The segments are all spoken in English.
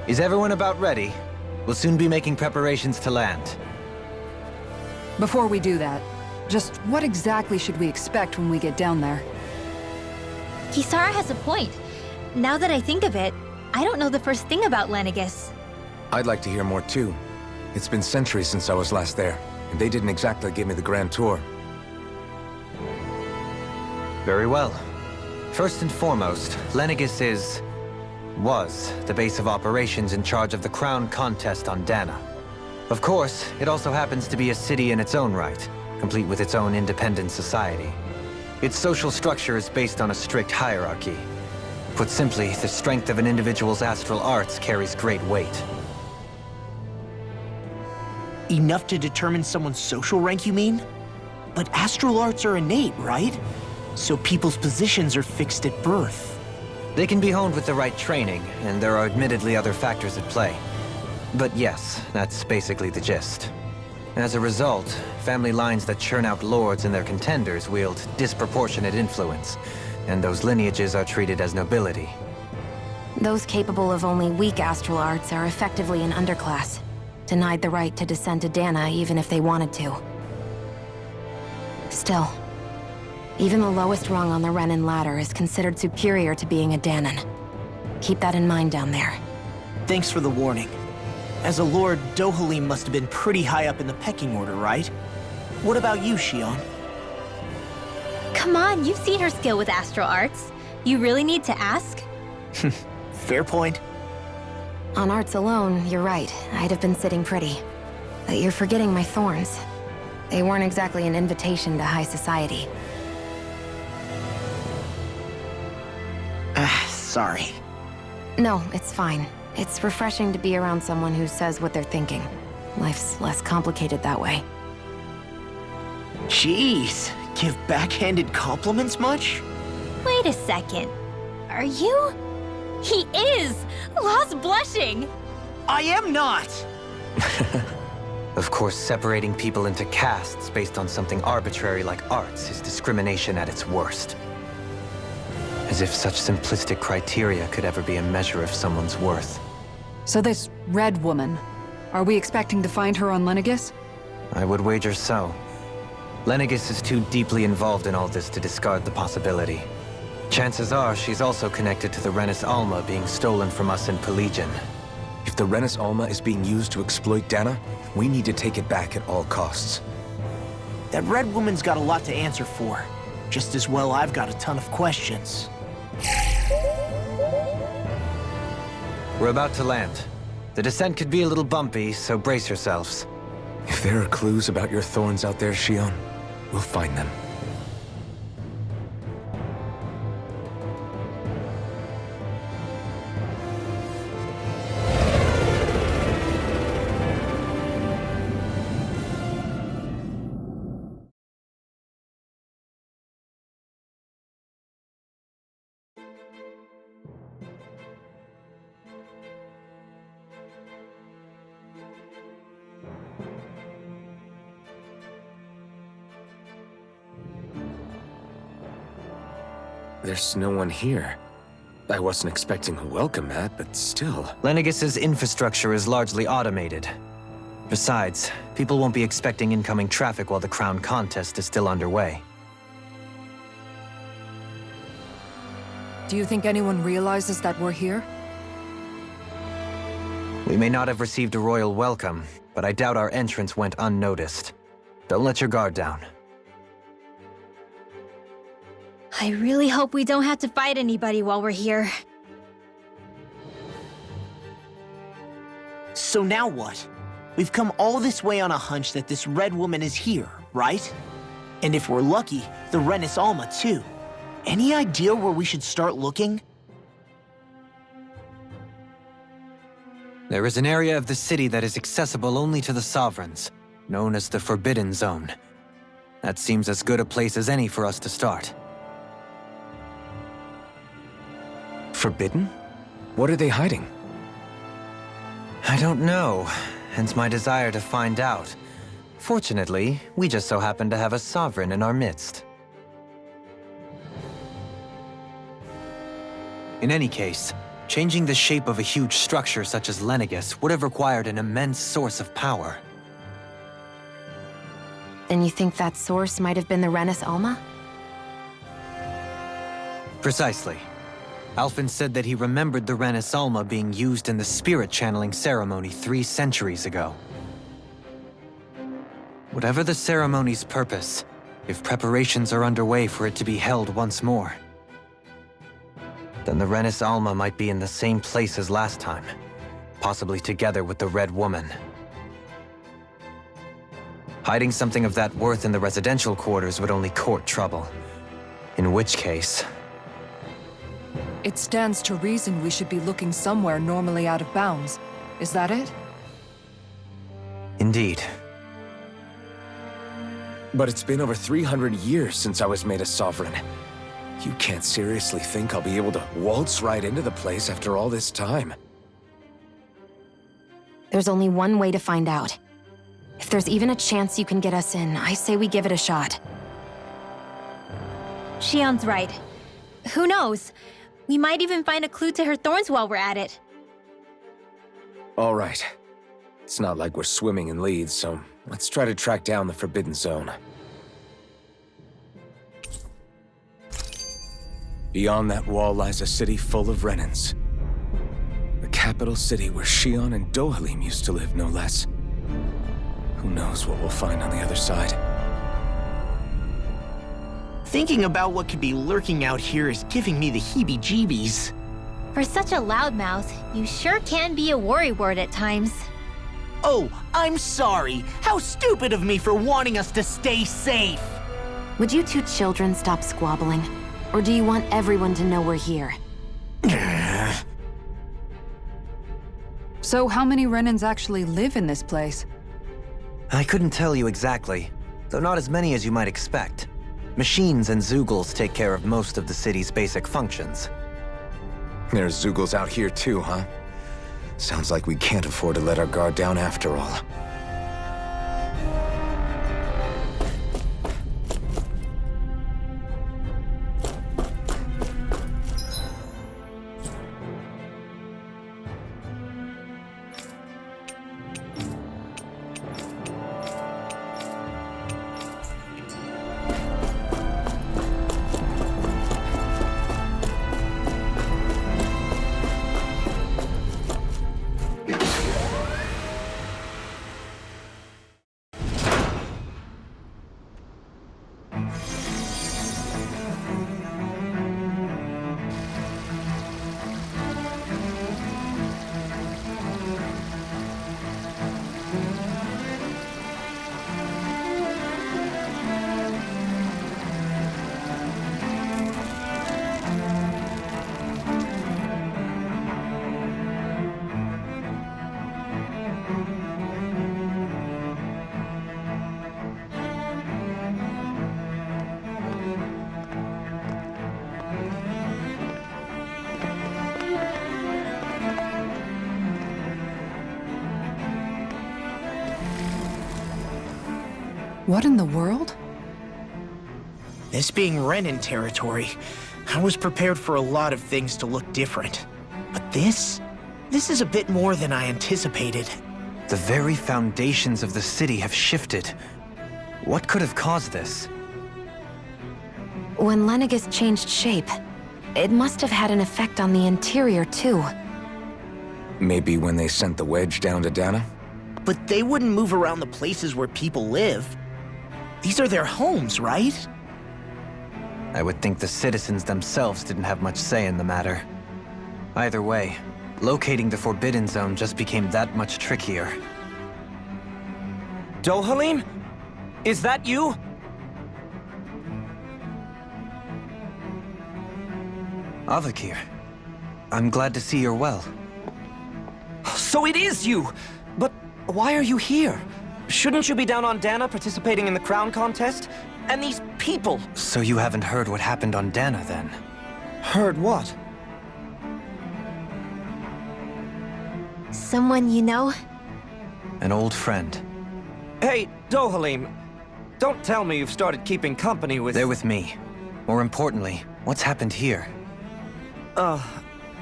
Is everyone about ready? We'll soon be making preparations to land. Before we do that, just what exactly should we expect when we get down there? Kisara has a point. Now that I think of it, I don't know the first thing about Lenegis. I'd like to hear more too. It's been centuries since I was last there, and they didn't exactly give me the grand tour. Very well. First and foremost, Lenegis was the base of operations in charge of the crown contest on Dana. Of course, it also happens to be a city in its own right, complete with its own independent society. Its social structure is based on a strict hierarchy. Put simply, the strength of an individual's astral arts carries great weight. Enough to determine someone's social rank, you mean? But astral arts are innate, right? So people's positions are fixed at birth. They can be honed with the right training, and there are admittedly other factors at play. But yes, that's basically the gist. As a result, family lines that churn out lords and their contenders wield disproportionate influence, and those lineages are treated as nobility. Those capable of only weak astral arts are effectively an underclass, denied the right to descend to Dana even if they wanted to. Still, even the lowest rung on the Renin ladder is considered superior to being a Danan. Keep that in mind down there. Thanks for the warning. As a lord, Dohalim must have been pretty high up in the pecking order, right? What about you, Shion? Come on, you've seen her skill with astral arts. You really need to ask? Fair point. On arts alone, you're right. I'd have been sitting pretty. But you're forgetting my thorns. They weren't exactly an invitation to high society. Sorry. No, it's fine. It's refreshing to be around someone who says what they're thinking. Life's less complicated that way. Jeez, give backhanded compliments much? Wait a second. Are you? He is! Lost blushing! I am not! Of course, separating people into castes based on something arbitrary like arts is discrimination at its worst. As if such simplistic criteria could ever be a measure of someone's worth. So this Red Woman, are we expecting to find her on Lenegis? I would wager so. Lenegis is too deeply involved in all this to discard the possibility. Chances are she's also connected to the Renis Alma being stolen from us in Pelegion. If the Renis Alma is being used to exploit Dana, we need to take it back at all costs. That Red Woman's got a lot to answer for. Just as well I've got a ton of questions. We're about to land. The descent could be a little bumpy, so brace yourselves. If there are clues about your thorns out there, Shion, we'll find them. There's no one here. I wasn't expecting a welcome mat, but still. Lenegis's infrastructure is largely automated. Besides, people won't be expecting incoming traffic while the crown contest is still underway. Do you think anyone realizes that we're here? We may not have received a royal welcome, but I doubt our entrance went unnoticed. Don't let your guard down. I really hope we don't have to fight anybody while we're here. So now what? We've come all this way on a hunch that this Red Woman is here, right? And if we're lucky, the Renis Alma too. Any idea where we should start looking? There is an area of the city that is accessible only to the Sovereigns, known as the Forbidden Zone. That seems as good a place as any for us to start. Forbidden? What are they hiding? I don't know, hence my desire to find out. Fortunately, we just so happen to have a sovereign in our midst. In any case, Changing the shape of a huge structure such as Lenegis would have required an immense source of power. Then you think that source might have been the Renis Alma? Precisely. Alphen said that he remembered the Renis Alma being used in the spirit channeling ceremony 3 centuries ago. Whatever the ceremony's purpose, if preparations are underway for it to be held once more, then the Renis Alma might be in the same place as last time, possibly together with the Red Woman. Hiding something of that worth in the residential quarters would only court trouble. In which case... It stands to reason we should be looking somewhere normally out of bounds. Is that it? Indeed. But it's been over 300 years since I was made a sovereign. You can't seriously think I'll be able to waltz right into the place after all this time. There's only one way to find out. If there's even a chance you can get us in, I say we give it a shot. Shion's right. Who knows? We might even find a clue to her thorns while we're at it. All right. It's not like we're swimming in leads, so let's try to track down the Forbidden Zone. Beyond that wall lies a city full of Renans. The capital city where Shion and Dohalim used to live, no less. Who knows what we'll find on the other side? Thinking about what could be lurking out here is giving me the heebie-jeebies. For such a loudmouth, you sure can be a worrywart at times. Oh, I'm sorry. How stupid of me for wanting us to stay safe. Would you two children stop squabbling? Or do you want everyone to know we're here? So how many Renans actually live in this place? I couldn't tell you exactly, though not as many as you might expect. Machines and Zeugles take care of most of the city's basic functions. There's Zeugles out here too, huh? Sounds like we can't afford to let our guard down after all. What in the world? This being Renan territory, I was prepared for a lot of things to look different. But this is a bit more than I anticipated. The very foundations of the city have shifted. What could have caused this? When Lenegis changed shape, it must have had an effect on the interior too. Maybe when they sent the wedge down to Dana? But they wouldn't move around the places where people live. These are their homes, right? I would think the citizens themselves didn't have much say in the matter. Either way, locating the Forbidden Zone just became that much trickier. Dohalim? Is that you? Avakir, I'm glad to see you're well. So it is you! But why are you here? Shouldn't you be down on Dana participating in the crown contest? And these people! So you haven't heard what happened on Dana, then? Heard what? Someone you know? An old friend. Hey, Dohalim, don't tell me you've started keeping company with... They're with me. More importantly, what's happened here?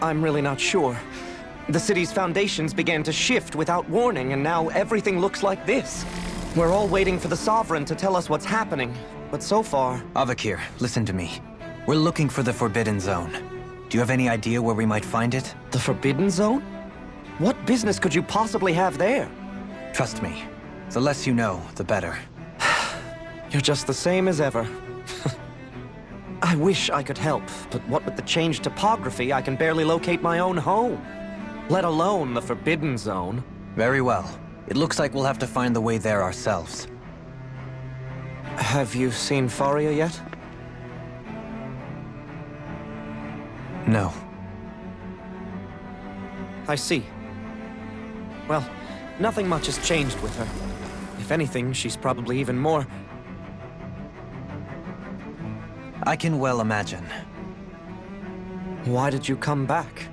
I'm really not sure. The city's foundations began to shift without warning, and now everything looks like this. We're all waiting for the Sovereign to tell us what's happening, but so far... Avakir, listen to me. We're looking for the Forbidden Zone. Do you have any idea where we might find it? The Forbidden Zone? What business could you possibly have there? Trust me. The less you know, the better. You're just the same as ever. I wish I could help, but what with the changed topography, I can barely locate my own home. Let alone the Forbidden Zone. Very well. It looks like we'll have to find the way there ourselves. Have you seen Faria yet? No. I see. Well, nothing much has changed with her. If anything, she's probably even more... I can well imagine. Why did you come back?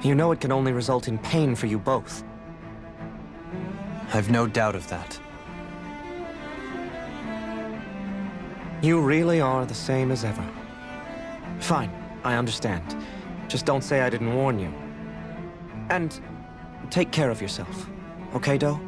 You know it can only result in pain for you both. I've no doubt of that. You really are the same as ever. Fine, I understand. Just don't say I didn't warn you. And take care of yourself. Okay, Do?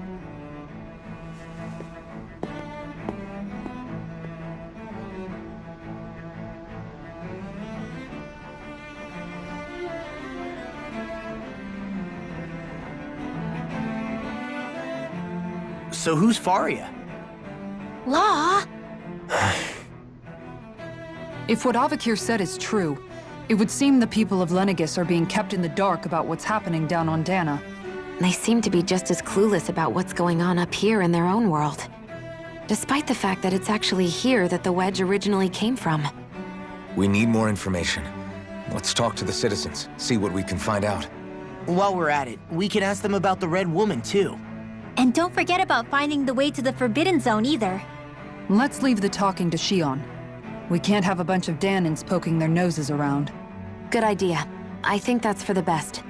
So who's Faria? Law? If what Avakir said is true, it would seem the people of Lenegis are being kept in the dark about what's happening down on Dana. They seem to be just as clueless about what's going on up here in their own world. Despite the fact that it's actually here that the wedge originally came from. We need more information. Let's talk to the citizens, see what we can find out. While we're at it, we can ask them about the Red Woman, too. And don't forget about finding the way to the Forbidden Zone either. Let's leave the talking to Shion. We can't have a bunch of Danans poking their noses around. Good idea. I think that's for the best.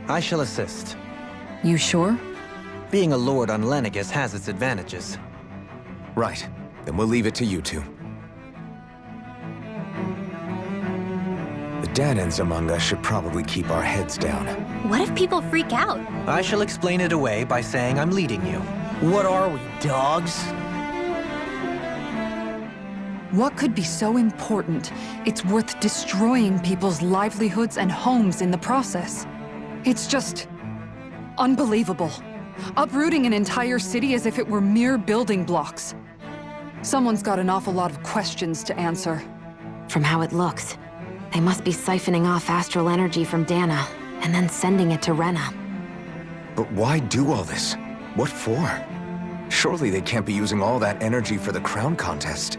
I shall assist. You sure? Being a lord on Lenegis has its advantages. Right. Then we'll leave it to you two. The Danans among us should probably keep our heads down. What if people freak out? I shall explain it away by saying I'm leading you. What are we, dogs? What could be so important? It's worth destroying people's livelihoods and homes in the process. It's just... unbelievable. Uprooting an entire city as if it were mere building blocks. Someone's got an awful lot of questions to answer. From how it looks, they must be siphoning off astral energy from Dana, and then sending it to Rena. But why do all this? What for? Surely they can't be using all that energy for the crown contest.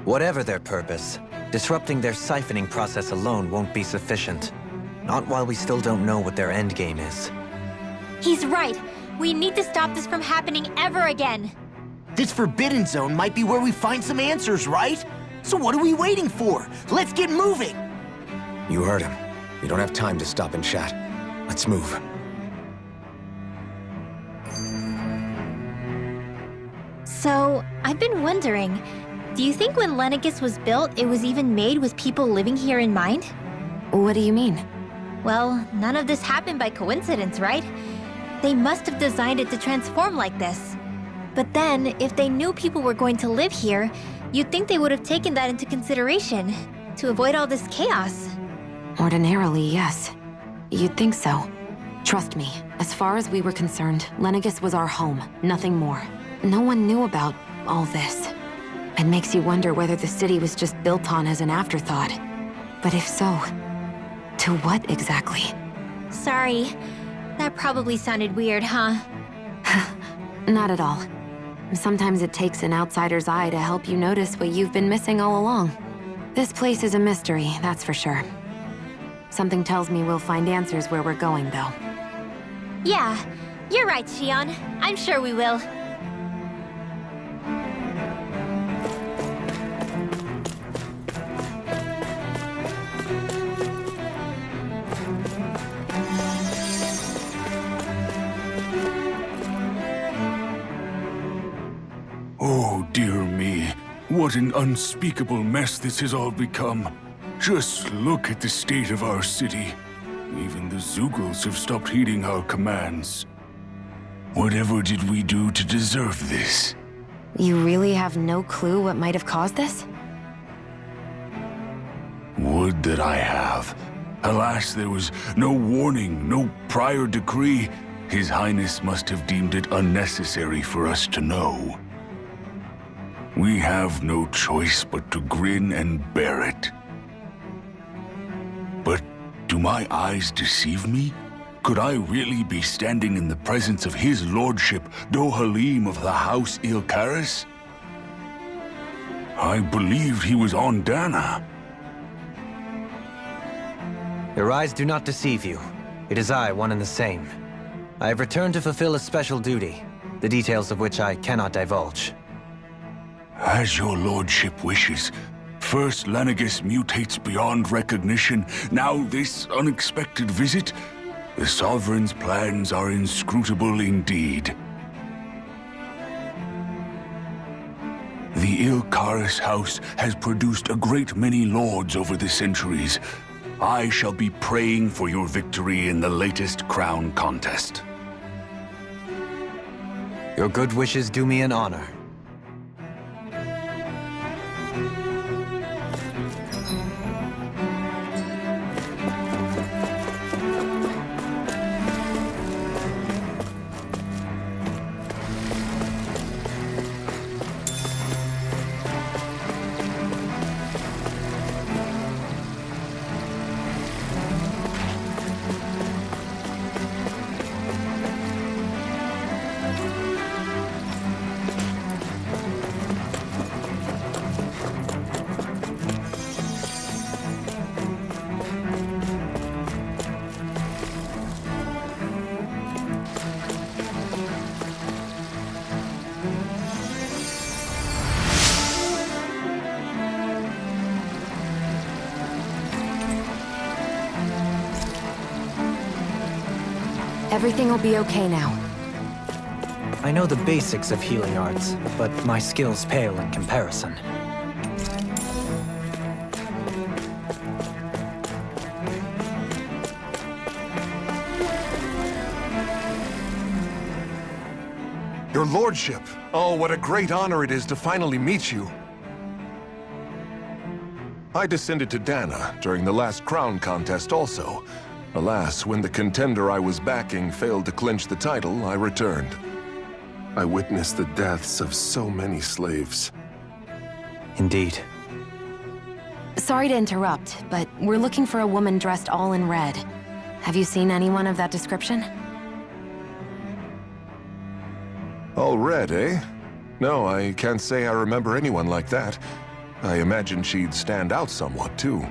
Whatever their purpose, disrupting their siphoning process alone won't be sufficient. Not while we still don't know what their endgame is. He's right. We need to stop this from happening ever again. This Forbidden Zone might be where we find some answers, right? So what are we waiting for? Let's get moving! You heard him. You don't have time to stop and chat. Let's move. So, I've been wondering, do you think when Lenegis was built, it was even made with people living here in mind? What do you mean? Well, none of this happened by coincidence, right? They must have designed it to transform like this. But then, if they knew people were going to live here, you'd think they would have taken that into consideration, to avoid all this chaos. Ordinarily, yes. You'd think so. Trust me, as far as we were concerned, Lenegis was our home, nothing more. No one knew about all this. It makes you wonder whether the city was just built on as an afterthought. But if so, to what exactly? Sorry. That probably sounded weird, huh? Not at all. Sometimes it takes an outsider's eye to help you notice what you've been missing all along. This place is a mystery, that's for sure. Something tells me we'll find answers where we're going, though. Yeah, you're right, Shion. I'm sure we will. Oh, dear me. What an unspeakable mess this has all become. Just look at the state of our city. Even the Zeugles have stopped heeding our commands. Whatever did we do to deserve this? You really have no clue what might have caused this? Would that I have. Alas, there was no warning, no prior decree. His Highness must have deemed it unnecessary for us to know. We have no choice but to grin and bear it. But do my eyes deceive me? Could I really be standing in the presence of his lordship, Dohalim of the House Ilkaris? I believed he was on Dana. Your eyes do not deceive you. It is I, one and the same. I have returned to fulfill a special duty, the details of which I cannot divulge. As your lordship wishes. First Lenegis mutates beyond recognition, now this unexpected visit. The Sovereign's plans are inscrutable indeed. The Ilkaris house has produced a great many lords over the centuries. I shall be praying for your victory in the latest crown contest. Your good wishes do me an honor. Everything will be okay now. I know the basics of healing arts, but my skills pale in comparison. Your lordship! Oh, what a great honor it is to finally meet you. I descended to Dana during the last crown contest also. Alas, when the contender I was backing failed to clinch the title, I returned. I witnessed the deaths of so many slaves. Indeed. Sorry to interrupt, but we're looking for a woman dressed all in red. Have you seen anyone of that description? All red, eh? No, I can't say I remember anyone like that. I imagine she'd stand out somewhat, too.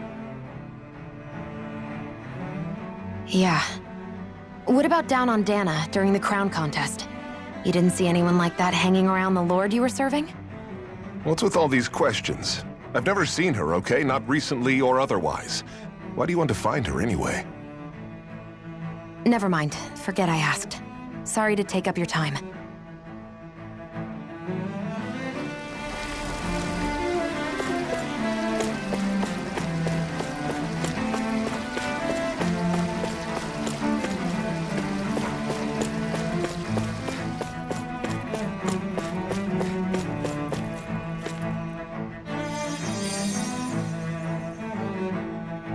Yeah. What about down on Dana during the crown contest? You didn't see anyone like that hanging around the lord you were serving? What's with all these questions? I've never seen her, okay? Not recently or otherwise. Why do you want to find her anyway? Never mind. Forget I asked. Sorry to take up your time.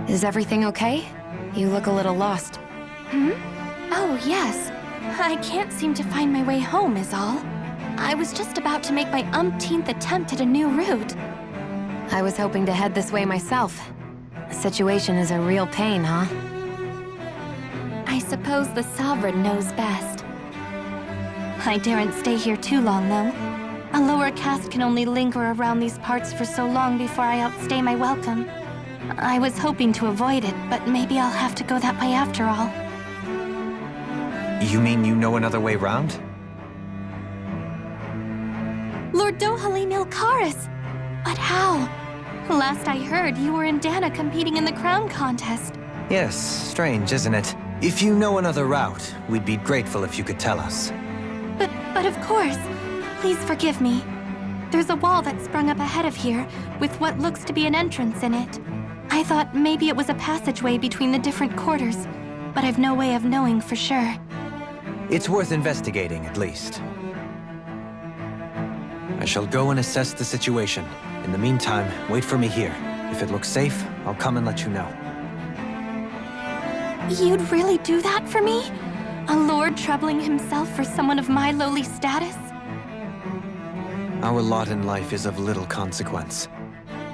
Is everything okay? You look a little lost. Oh, yes. I can't seem to find my way home, is all. I was just about to make my umpteenth attempt at a new route. I was hoping to head this way myself. The situation is a real pain, huh? I suppose the Sovereign knows best. I daren't stay here too long, though. A lower caste can only linger around these parts for so long before I outstay my welcome. I was hoping to avoid it, but maybe I'll have to go that way after all. You mean you know another way round? Lord Dohalim Ilkaris! But how? Last I heard, you were in Dana competing in the crown contest. Yes, strange, isn't it? If you know another route, we'd be grateful if you could tell us. But of course. Please forgive me. There's a wall that sprung up ahead of here, with what looks to be an entrance in it. I thought maybe it was a passageway between the different quarters, but I've no way of knowing for sure. It's worth investigating, at least. I shall go and assess the situation. In the meantime, wait for me here. If it looks safe, I'll come and let you know. You'd really do that for me? A lord troubling himself for someone of my lowly status? Our lot in life is of little consequence.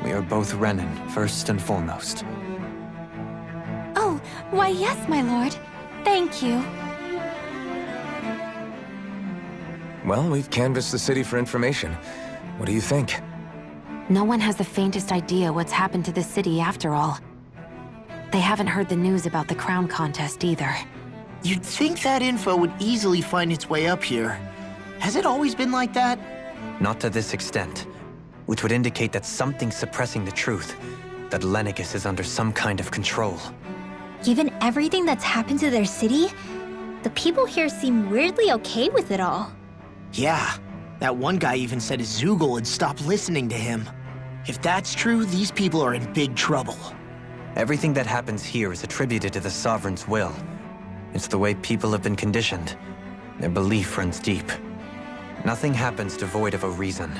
We are both Renan, first and foremost. Oh, why yes, my lord. Thank you. Well, we've canvassed the city for information. What do you think? No one has the faintest idea what's happened to the city after all. They haven't heard the news about the crown contest either. You'd think that info would easily find its way up here. Has it always been like that? Not to this extent, which would indicate that something's suppressing the truth, that Lenegis is under some kind of control. Given everything that's happened to their city, the people here seem weirdly okay with it all. Yeah, that one guy even said his Zoogle had stopped listening to him. If that's true, these people are in big trouble. Everything that happens here is attributed to the Sovereign's will. It's the way people have been conditioned. Their belief runs deep. Nothing happens devoid of a reason.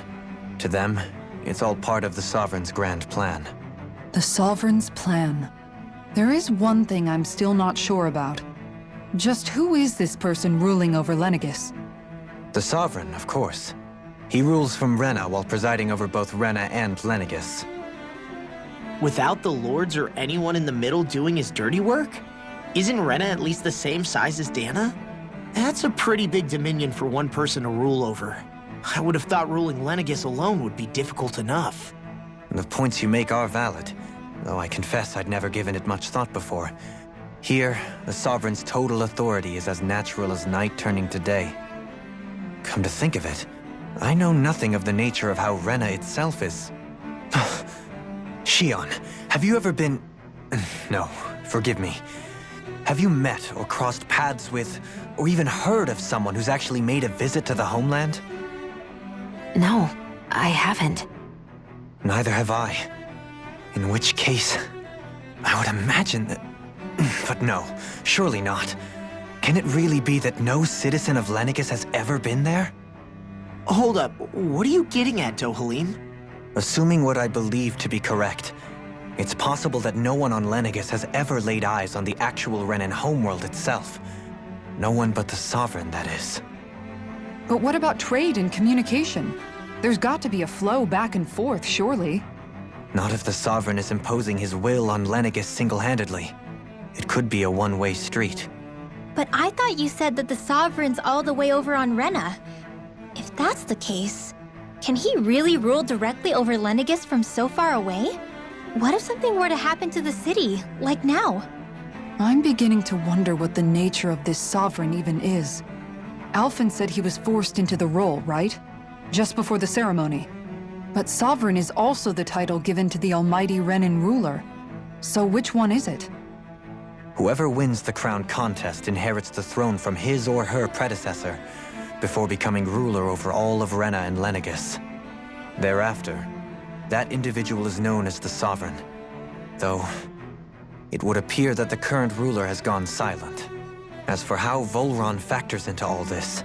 To them, it's all part of the Sovereign's grand plan. The Sovereign's plan. There is one thing I'm still not sure about. Just who is this person ruling over Lenegis? The Sovereign, of course. He rules from Rena while presiding over both Rena and Lenegis. Without the lords or anyone in the middle doing his dirty work? Isn't Rena at least the same size as Dana? That's a pretty big dominion for one person to rule over. I would have thought ruling Lenegis alone would be difficult enough. The points you make are valid, though I confess I'd never given it much thought before. Here, the Sovereign's total authority is as natural as night turning to day. Come to think of it, I know nothing of the nature of how Rena itself is. Shion, have you ever been... No, forgive me. Have you met or crossed paths with, or even heard of someone who's actually made a visit to the homeland? No, I haven't. Neither have I. In which case, I would imagine that... But no, surely not. Can it really be that no citizen of Lenegis has ever been there? Hold up, what are you getting at, Dohalim? Assuming what I believe to be correct, it's possible that no one on Lenegis has ever laid eyes on the actual Renan homeworld itself. No one but the Sovereign, that is. But what about trade and communication? There's got to be a flow back and forth, surely. Not if the Sovereign is imposing his will on Lenegis single-handedly. It could be a one-way street. But I thought you said that the Sovereign's all the way over on Rena. If that's the case, can he really rule directly over Lenegis from so far away? What if something were to happen to the city, like now? I'm beginning to wonder what the nature of this Sovereign even is. Alphen said he was forced into the role, right? Just before the ceremony. But Sovereign is also the title given to the almighty Renan ruler. So which one is it? Whoever wins the crown contest inherits the throne from his or her predecessor, before becoming ruler over all of Rena and Lenegis. Thereafter, that individual is known as the Sovereign, though it would appear that the current ruler has gone silent. As for how Volron factors into all this,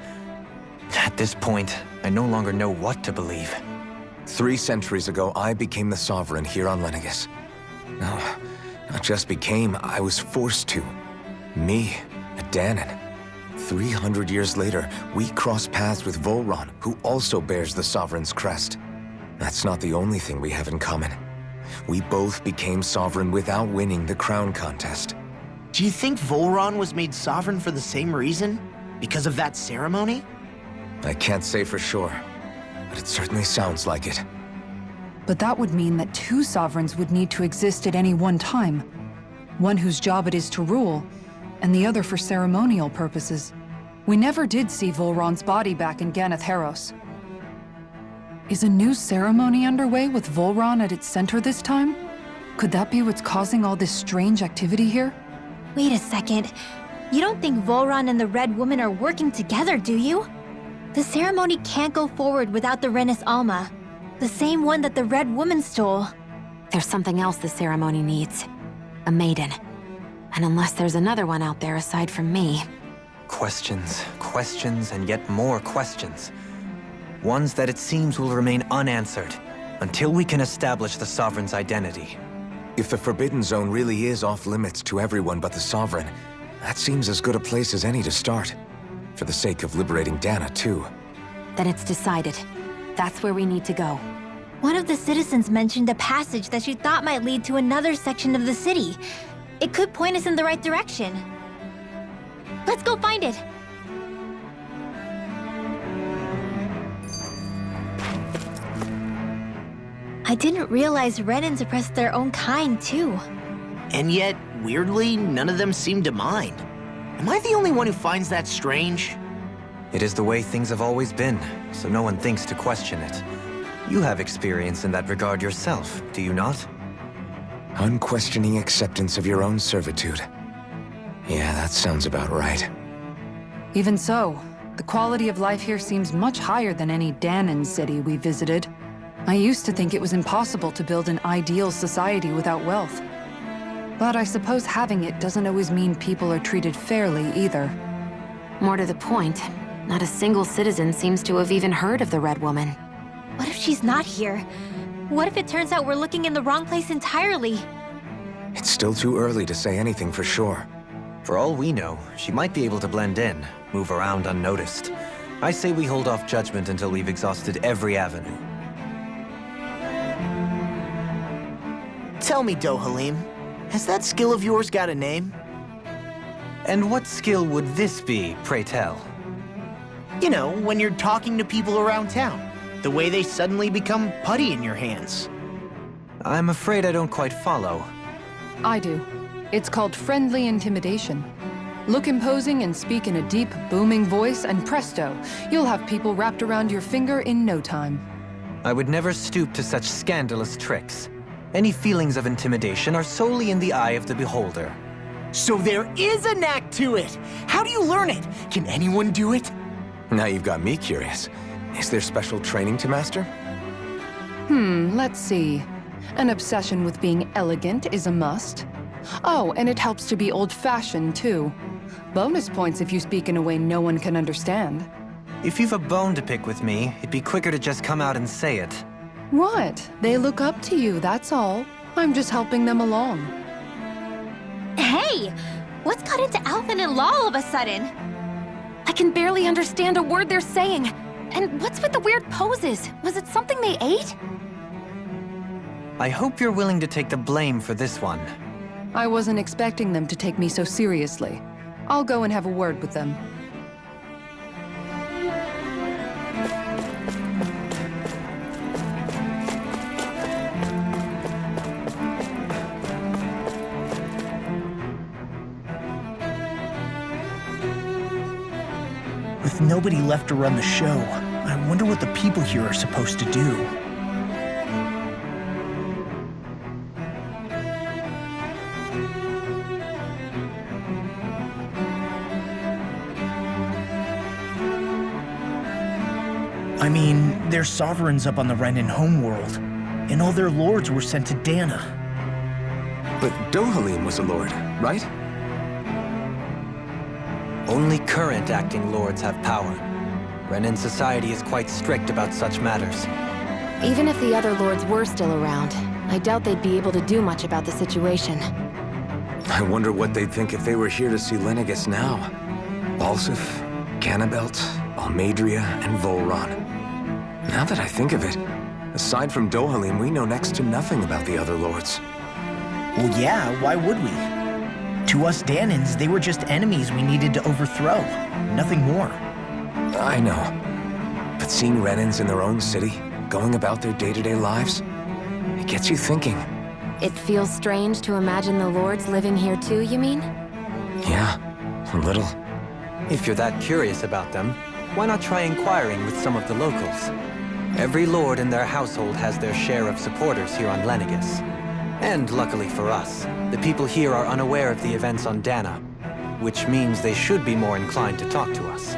at this point, I no longer know what to believe. 3 centuries ago, I became the Sovereign here on Lenegis. No, not just became, I was forced to. Me, a Danon. 300 years later, we cross paths with Volron, who also bears the Sovereign's crest. That's not the only thing we have in common. We both became Sovereign without winning the crown contest. Do you think Volron was made Sovereign for the same reason? Because of that ceremony? I can't say for sure, but it certainly sounds like it. But that would mean that 2 Sovereigns would need to exist at any one time. One whose job it is to rule, and the other for ceremonial purposes. We never did see Volron's body back in Ganath Haros. Is a new ceremony underway with Volron at its center this time? Could that be what's causing all this strange activity here? Wait a second. You don't think Volron and the Red Woman are working together, do you? The ceremony can't go forward without the Renis Alma, the same one that the Red Woman stole. There's something else the ceremony needs. A maiden. And unless there's another one out there aside from me... Questions, questions, and yet more questions. Ones that it seems will remain unanswered until we can establish the Sovereign's identity. If the Forbidden Zone really is off-limits to everyone but the Sovereign, that seems as good a place as any to start. For the sake of liberating Dana, too. Then it's decided. That's where we need to go. One of the citizens mentioned a passage that she thought might lead to another section of the city. It could point us in the right direction. Let's go find it! I didn't realize Renans oppressed their own kind, too. And yet, weirdly, none of them seem to mind. Am I the only one who finds that strange? It is the way things have always been, so no one thinks to question it. You have experience in that regard yourself, do you not? Unquestioning acceptance of your own servitude. Yeah, that sounds about right. Even so, the quality of life here seems much higher than any Danon city we visited. I used to think it was impossible to build an ideal society without wealth. But I suppose having it doesn't always mean people are treated fairly either. More to the point, not a single citizen seems to have even heard of the Red Woman. What if she's not here? What if it turns out we're looking in the wrong place entirely? It's still too early to say anything for sure. For all we know, she might be able to blend in, move around unnoticed. I say we hold off judgment until we've exhausted every avenue. Tell me, Dohalim, has that skill of yours got a name? And what skill would this be, pray tell? You know, when you're talking to people around town. The way they suddenly become putty in your hands. I'm afraid I don't quite follow. I do. It's called friendly intimidation. Look imposing and speak in a deep, booming voice, and presto, you'll have people wrapped around your finger in no time. I would never stoop to such scandalous tricks. Any feelings of intimidation are solely in the eye of the beholder. So there is a knack to it! How do you learn it? Can anyone do it? Now you've got me curious. Is there special training to master? Let's see. An obsession with being elegant is a must. Oh, and it helps to be old-fashioned, too. Bonus points if you speak in a way no one can understand. If you've a bone to pick with me, it'd be quicker to just come out and say it. What? They look up to you, that's all. I'm just helping them along. Hey! What's got into Alvin and Law all of a sudden? I can barely understand a word they're saying. And what's with the weird poses? Was it something they ate? I hope you're willing to take the blame for this one. I wasn't expecting them to take me so seriously. I'll go and have a word with them. With nobody left to run the show, I wonder what the people here are supposed to do. I mean, there's sovereigns up on the Renan homeworld, and all their lords were sent to Dana. But Dohalim was a lord, right? Only current acting lords have power. Renan society is quite strict about such matters. Even if the other lords were still around, I doubt they'd be able to do much about the situation. I wonder what they'd think if they were here to see Lenegis now. Balsif, Cannabelt, Almadria, and Volron. Now that I think of it, aside from Dohalim, we know next to nothing about the other lords. Well, yeah, why would we? To us Danans, they were just enemies we needed to overthrow. Nothing more. I know. But seeing Renans in their own city, going about their day-to-day lives, it gets you thinking. It feels strange to imagine the lords living here too, you mean? Yeah, a little. If you're that curious about them, why not try inquiring with some of the locals? Every lord in their household has their share of supporters here on Lenegis. And luckily for us, the people here are unaware of the events on Dana, which means they should be more inclined to talk to us.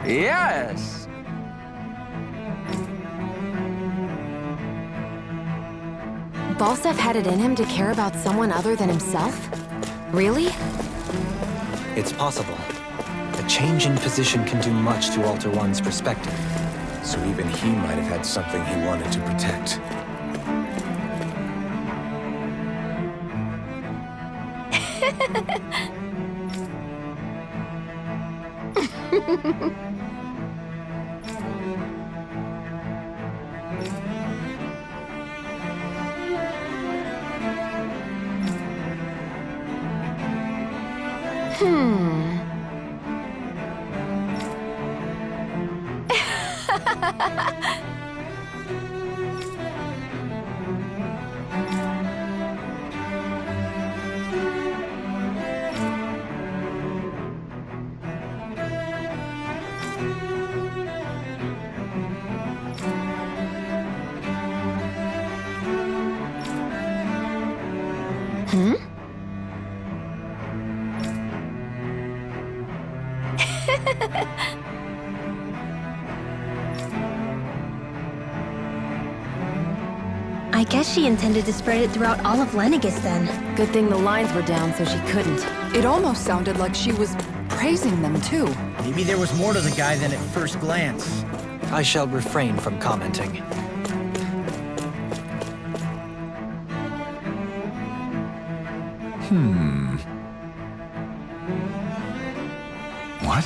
Yes! Balsef had it in him to care about someone other than himself? Really? It's possible. A change in position can do much to alter one's perspective. So even he might have had something he wanted to protect. I guess she intended to spread it throughout all of Lenegis then. Good thing the lines were down so she couldn't. It almost sounded like she was praising them too. Maybe there was more to the guy than at first glance. I shall refrain from commenting. What?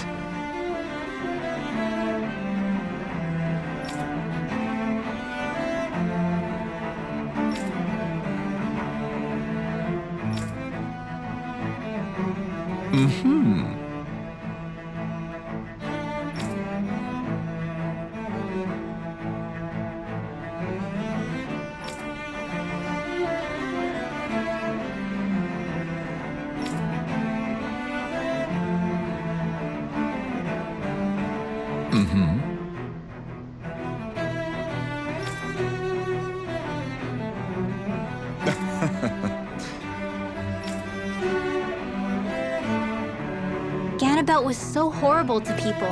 Ganabelt was so horrible to people,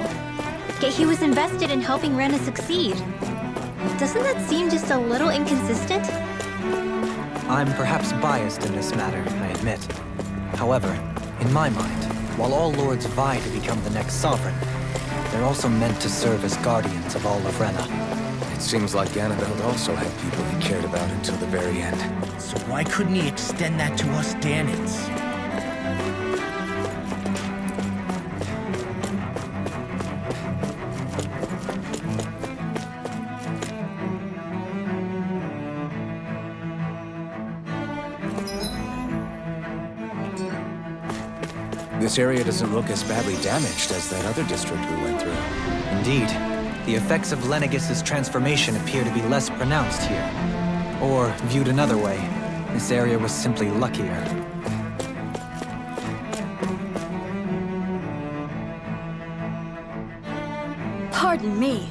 yet he was invested in helping Rena succeed. Doesn't that seem just a little inconsistent? I'm perhaps biased in this matter, I admit. However, in my mind, while all lords vie to become the next sovereign, they're also meant to serve as guardians of all of Rena. It seems like Ganabelt also had people he cared about until the very end. So why couldn't he extend that to us Danans? This area doesn't look as badly damaged as that other district we went through. Indeed, the effects of Lenegis's transformation appear to be less pronounced here. Or, viewed another way, this area was simply luckier. Pardon me.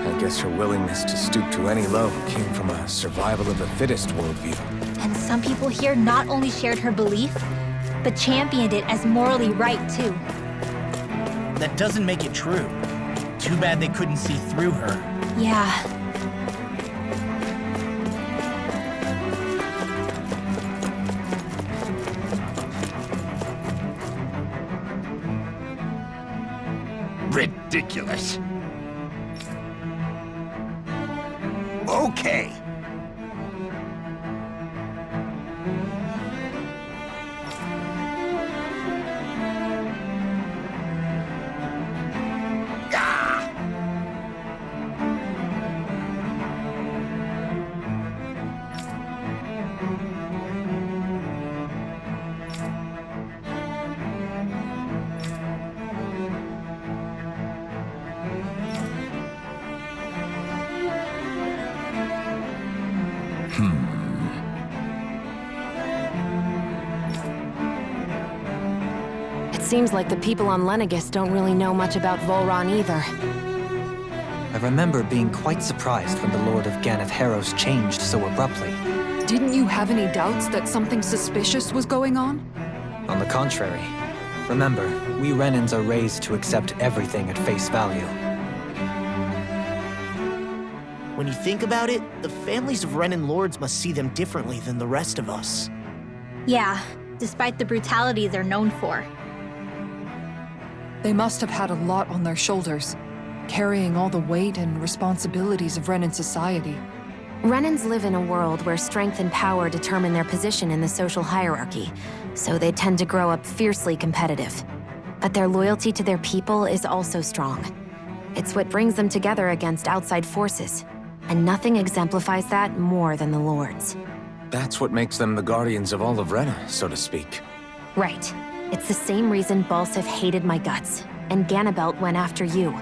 I guess her willingness to stoop to any low came from a survival of the fittest worldview. And some people here not only shared her belief, but championed it as morally right too. That doesn't make it true. Too bad they couldn't see through her. Yeah. Ridiculous. Okay. seems like the people on Lenegis don't really know much about Volron either. I remember being quite surprised when the Lord of Ganeth Harrows changed so abruptly. Didn't you have any doubts that something suspicious was going on? On the contrary. Remember, we Renans are raised to accept everything at face value. When you think about it, the families of Renan lords must see them differently than the rest of us. Yeah, despite the brutality they're known for. They must have had a lot on their shoulders, carrying all the weight and responsibilities of Renan society. Renans live in a world where strength and power determine their position in the social hierarchy, so they tend to grow up fiercely competitive. But their loyalty to their people is also strong. It's what brings them together against outside forces, and nothing exemplifies that more than the Lords. That's what makes them the guardians of all of Rena, so to speak. Right. It's the same reason Balsif hated my guts, and Ganabelt went after you,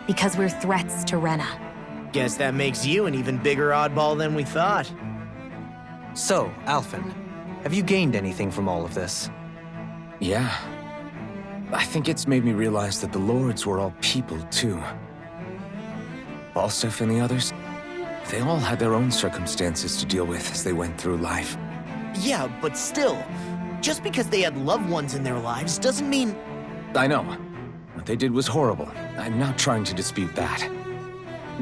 because we're threats to Rena. Guess that makes you an even bigger oddball than we thought. So, Alphen, have you gained anything from all of this? Yeah. I think it's made me realize that the Lords were all people, too. Balsif and the others, they all had their own circumstances to deal with as they went through life. Yeah, but still, just because they had loved ones in their lives doesn't mean... I know. What they did was horrible. I'm not trying to dispute that.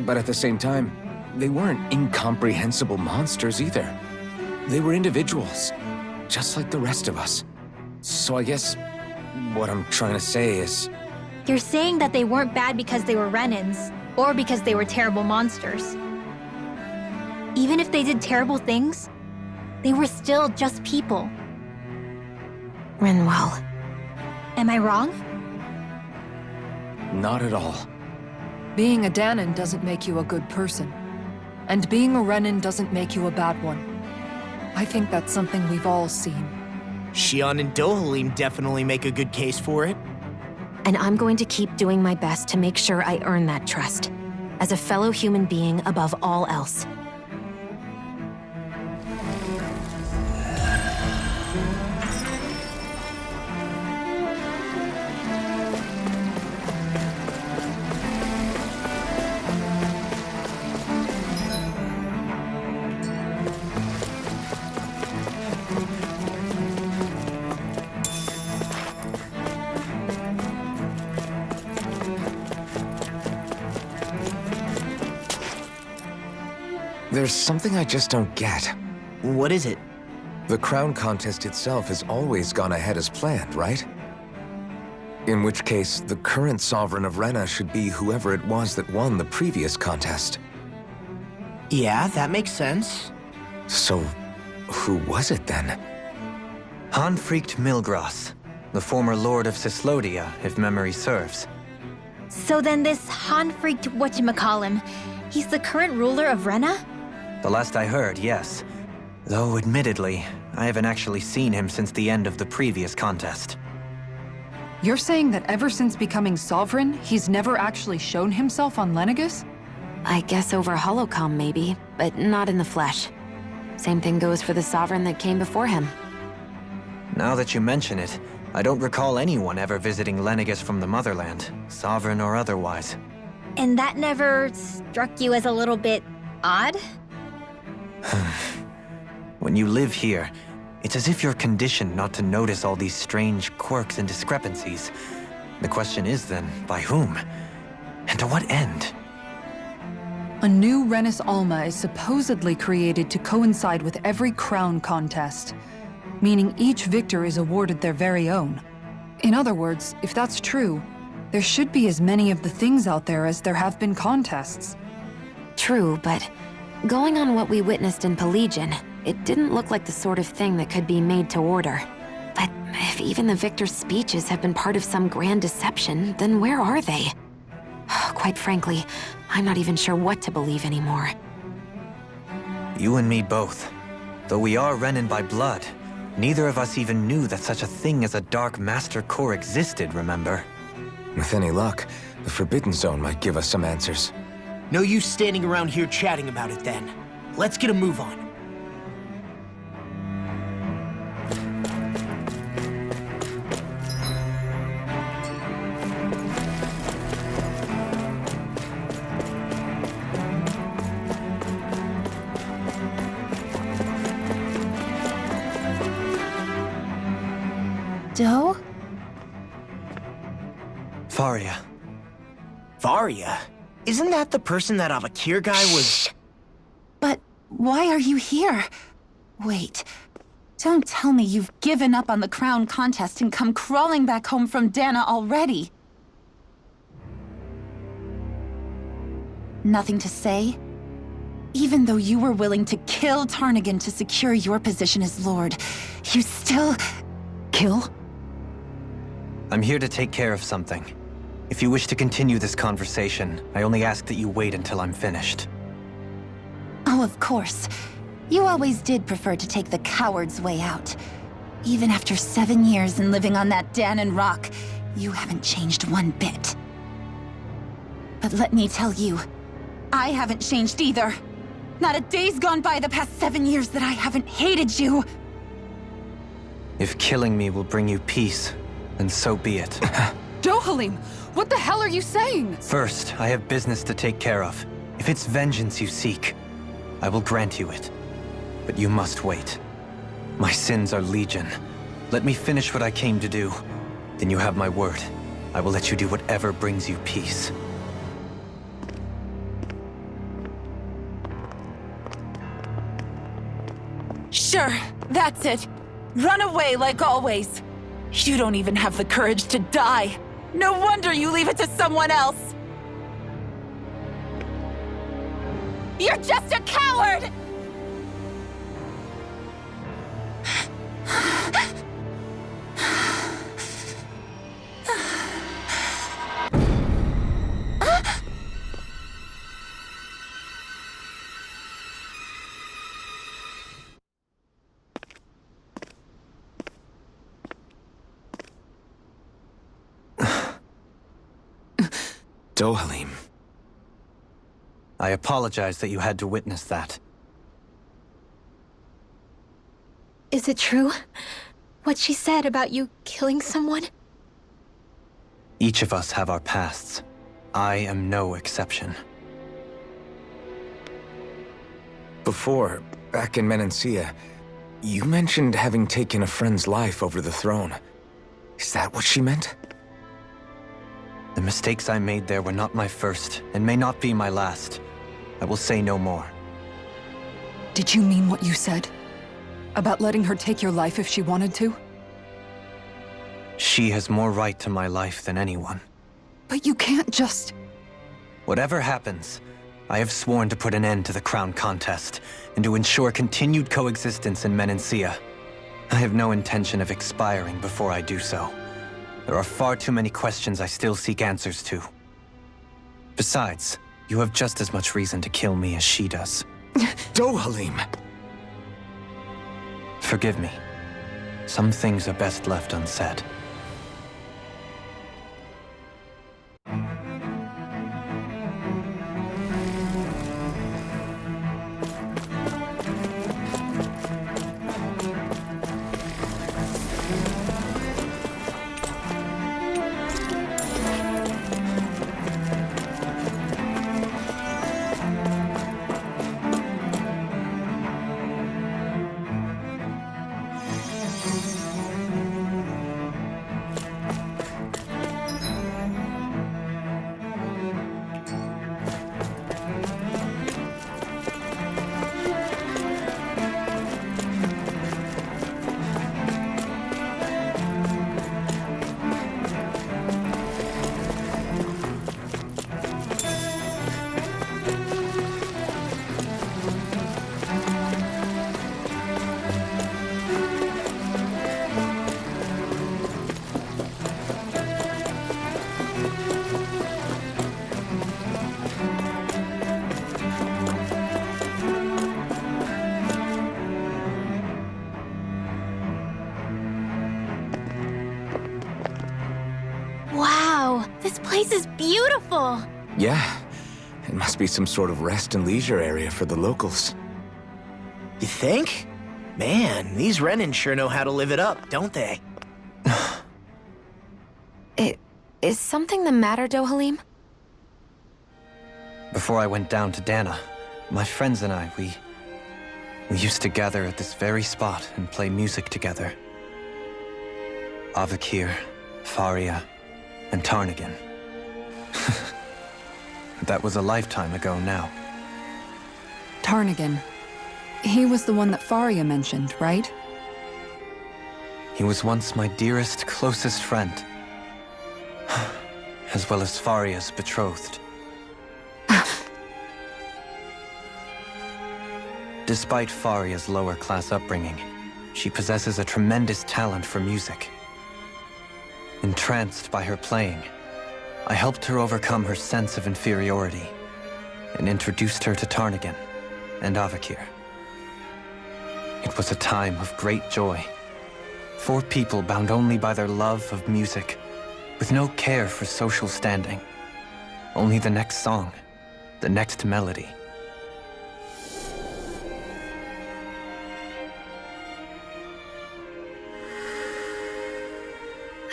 But at the same time, they weren't incomprehensible monsters either. They were individuals, just like the rest of us. So I guess what I'm trying to say is... You're saying that they weren't bad because they were Renans, or because they were terrible monsters. Even if they did terrible things, they were still just people. Rinwell. Am I wrong? Not at all. Being a Danon doesn't make you a good person. And being a Renan doesn't make you a bad one. I think that's something we've all seen. Shion and Dohalim definitely make a good case for it. And I'm going to keep doing my best to make sure I earn that trust, as a fellow human being above all else. There's something I just don't get. What is it? The crown contest itself has always gone ahead as planned, right? In which case, the current sovereign of Rena should be whoever it was that won the previous contest. Yeah, that makes sense. So, who was it then? Hanfried Milgras, the former Lord of Cyslodia, if memory serves. So then this Hanfried whatchamacallem, he's the current ruler of Rena? The last I heard, yes. Though, admittedly, I haven't actually seen him since the end of the previous contest. You're saying that ever since becoming sovereign, he's never actually shown himself on Lenegis? I guess over holocom maybe, but not in the flesh. Same thing goes for the sovereign that came before him. Now that you mention it, I don't recall anyone ever visiting Lenegis from the motherland, sovereign or otherwise. And that never struck you as a little bit odd? When you live here, it's as if you're conditioned not to notice all these strange quirks and discrepancies. The question is then, by whom? And to what end? A new Renis Alma is supposedly created to coincide with every crown contest, meaning each victor is awarded their very own. In other words, if that's true, there should be as many of the things out there as there have been contests. True, but going on what we witnessed in Pelagian, it didn't look like the sort of thing that could be made to order. But if even the victor's speeches have been part of some grand deception, then where are they? Quite frankly, I'm not even sure what to believe anymore. You and me both. Though we are Renan by blood, neither of us even knew that such a thing as a Dark Master Core existed, remember? With any luck, the Forbidden Zone might give us some answers. No use standing around here chatting about it then. Let's get a move on. Doe? Faria. Varia? Isn't that the person that Avakir guy was... But why are you here? Wait. Don't tell me you've given up on the crown contest and come crawling back home from Dana already. Nothing to say? Even though you were willing to kill Tarnigan to secure your position as Lord, you still... Kill? I'm here to take care of something. If you wish to continue this conversation, I only ask that you wait until I'm finished. Oh, of course. You always did prefer to take the coward's way out. Even after 7 years and living on that Danon rock, you haven't changed one bit. But let me tell you, I haven't changed either. Not a day's gone by the past 7 years that I haven't hated you. If killing me will bring you peace, then so be it. Dohalim, what the hell are you saying? First, I have business to take care of. If it's vengeance you seek, I will grant you it. But you must wait. My sins are legion. Let me finish what I came to do. Then you have my word. I will let you do whatever brings you peace. Sure, that's it. Run away like always. You don't even have the courage to die. No wonder you leave it to someone else. You're just a coward! Dohalim. I apologize that you had to witness that. Is it true? What she said about you killing someone? Each of us have our pasts. I am no exception. Before, back in Menancia, you mentioned having taken a friend's life over the throne. Is that what she meant? The mistakes I made there were not my first, and may not be my last. I will say no more. Did you mean what you said? About letting her take your life if she wanted to? She has more right to my life than anyone. But you can't just... Whatever happens, I have sworn to put an end to the crown contest, and to ensure continued coexistence in Menancia. I have no intention of expiring before I do so. There are far too many questions I still seek answers to. Besides, you have just as much reason to kill me as she does. Dohalim! Forgive me. Some things are best left unsaid. Wow, this place is beautiful! Yeah. It must be some sort of rest and leisure area for the locals. You think? Man, these Renan sure know how to live it up, don't they? Is something the matter, Dohalim? Before I went down to Dana, my friends and I, we used to gather at this very spot and play music together. Avakir, Faria, and Tarnagin. That was a lifetime ago now. Tarnagin. He was the one that Faria mentioned, right? He was once my dearest, closest friend. As well as Faria's betrothed. Despite Faria's lower-class upbringing, she possesses a tremendous talent for music. Entranced by her playing, I helped her overcome her sense of inferiority and introduced her to Tarnagin and Avakir. It was a time of great joy. 4 people bound only by their love of music, with no care for social standing. Only the next song, the next melody.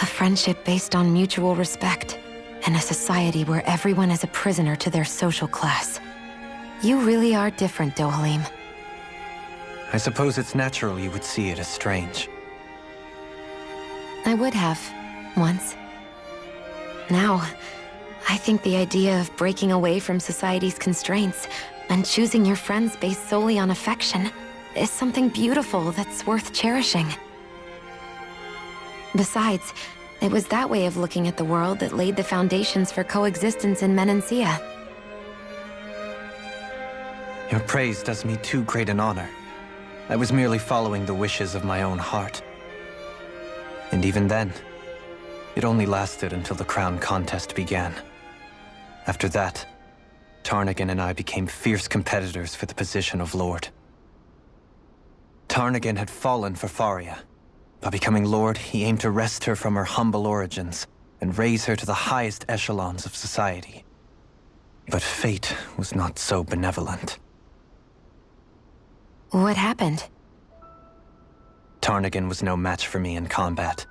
A friendship based on mutual respect, and a society where everyone is a prisoner to their social class. You really are different, Dohalim. I suppose it's natural you would see it as strange. I would have, once. Now, I think the idea of breaking away from society's constraints and choosing your friends based solely on affection is something beautiful that's worth cherishing. Besides, it was that way of looking at the world that laid the foundations for coexistence in Menancia. Your praise does me too great an honor. I was merely following the wishes of my own heart. And even then, it only lasted until the crown contest began. After that, Tarnagin and I became fierce competitors for the position of Lord. Tarnagin had fallen for Faria. By becoming Lord, he aimed to wrest her from her humble origins and raise her to the highest echelons of society. But fate was not so benevolent. What happened? Tarnagin was no match for me in combat.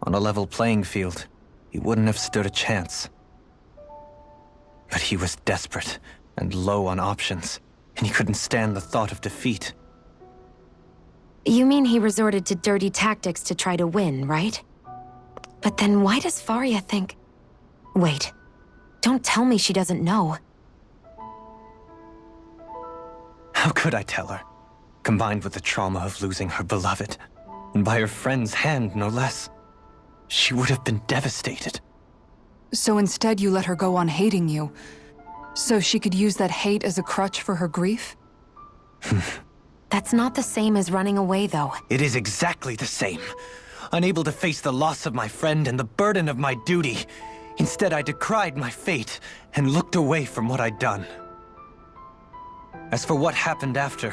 On a level playing field, he wouldn't have stood a chance. But he was desperate and low on options, and he couldn't stand the thought of defeat. You mean he resorted to dirty tactics to try to win, right? But then why does Faria think... Wait, don't tell me she doesn't know. How could I tell her? Combined with the trauma of losing her beloved, and by her friend's hand, no less. She would have been devastated. So instead you let her go on hating you, so she could use that hate as a crutch for her grief? That's not the same as running away, though. It is exactly the same. Unable to face the loss of my friend and the burden of my duty, instead I decried my fate and looked away from what I'd done. As for what happened after,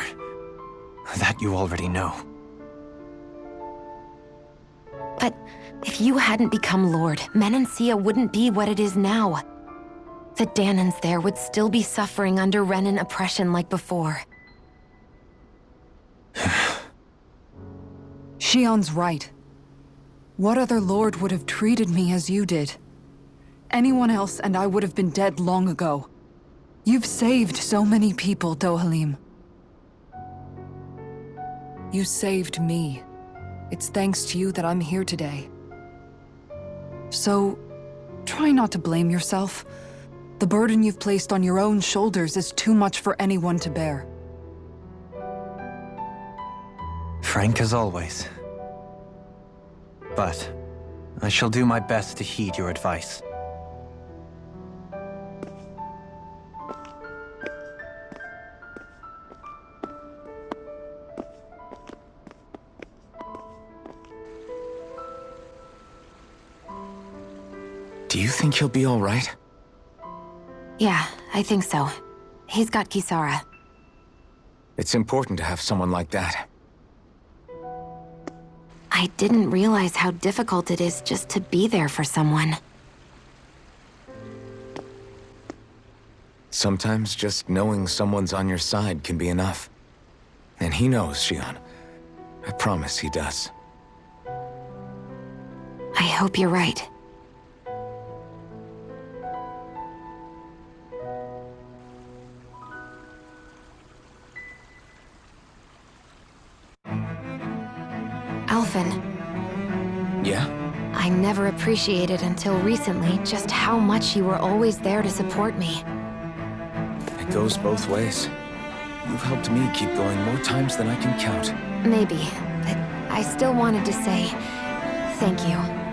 that you already know. But if you hadn't become Lord, Menancia wouldn't be what it is now. The Danans there would still be suffering under Renan oppression like before. Shion's right. What other lord would have treated me as you did? Anyone else and I would have been dead long ago. You've saved so many people, Dohalim. You saved me. It's thanks to you that I'm here today. So, try not to blame yourself. The burden you've placed on your own shoulders is too much for anyone to bear. Frank as always. But I shall do my best to heed your advice. Do you think he'll be all right? Yeah, I think so. He's got Kisara. It's important to have someone like that. I didn't realize how difficult it is just to be there for someone. Sometimes just knowing someone's on your side can be enough. And he knows, Shion. I promise he does. I hope you're right. Alphen. Yeah? I never appreciated until recently just how much you were always there to support me. It goes both ways. You've helped me keep going more times than I can count. Maybe, but I still wanted to say thank you.